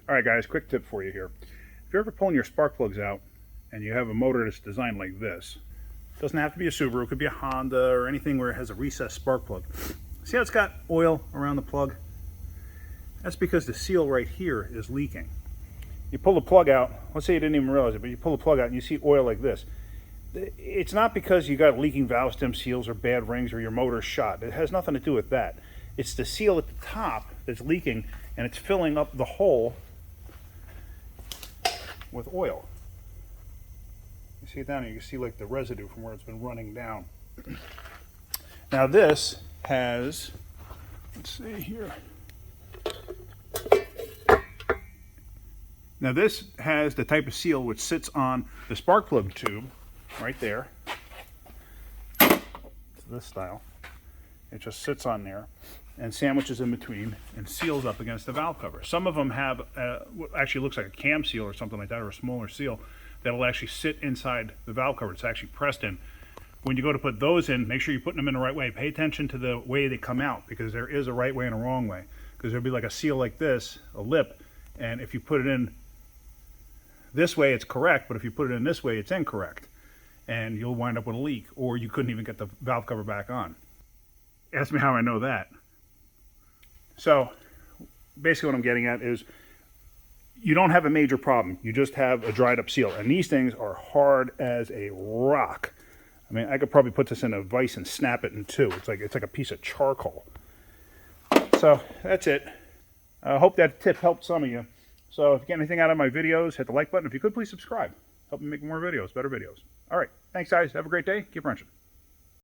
Alright guys, quick tip for you here. If you're ever pulling your spark plugs out and you have a motor that's designed like this, it doesn't have to be a Subaru, it could be a Honda or anything where it has a recessed spark plug. See how it's got oil around the plug? That's because the seal right here is leaking. You pull the plug out, let's say you didn't even realize it, but you pull the plug out and you see oil like this. It's not because you got leaking valve stem seals or bad rings or your motor's shot. It has nothing to do with that. It's the seal at the top that's leaking and it's filling up the hole with oil. You see it down here, you can see like the residue from where it's been running down. Now this has, let's see here. Now this has the type of seal which sits on the spark plug tube right there. It's this style. It just sits on there and sandwiches in between and seals up against the valve cover. Some of them have what actually looks like a cam seal or something like that, or a smaller seal that'll actually sit inside the valve cover. It's actually pressed in. When you go to put those in, make sure you're putting them in the right way. Pay attention to the way they come out, because there is a right way and a wrong way. Because there'll be like a seal like this, a lip, and if you put it in this way it's correct, but if you put it in this way it's incorrect, and you'll wind up with a leak, or you couldn't even get the valve cover back on. Ask me how I know that. So basically what I'm getting at is you don't have a major problem, you just have a dried up seal, and these things are hard as a rock. I mean, I could probably put this in a vise and snap it in two. It's like a piece of charcoal. So that's it. I hope that tip helped some of you. So if you get anything out of my videos, hit the like button. If you could, please subscribe. Help me make more videos, better videos. All right. Thanks, guys. Have a great day. Keep wrenching.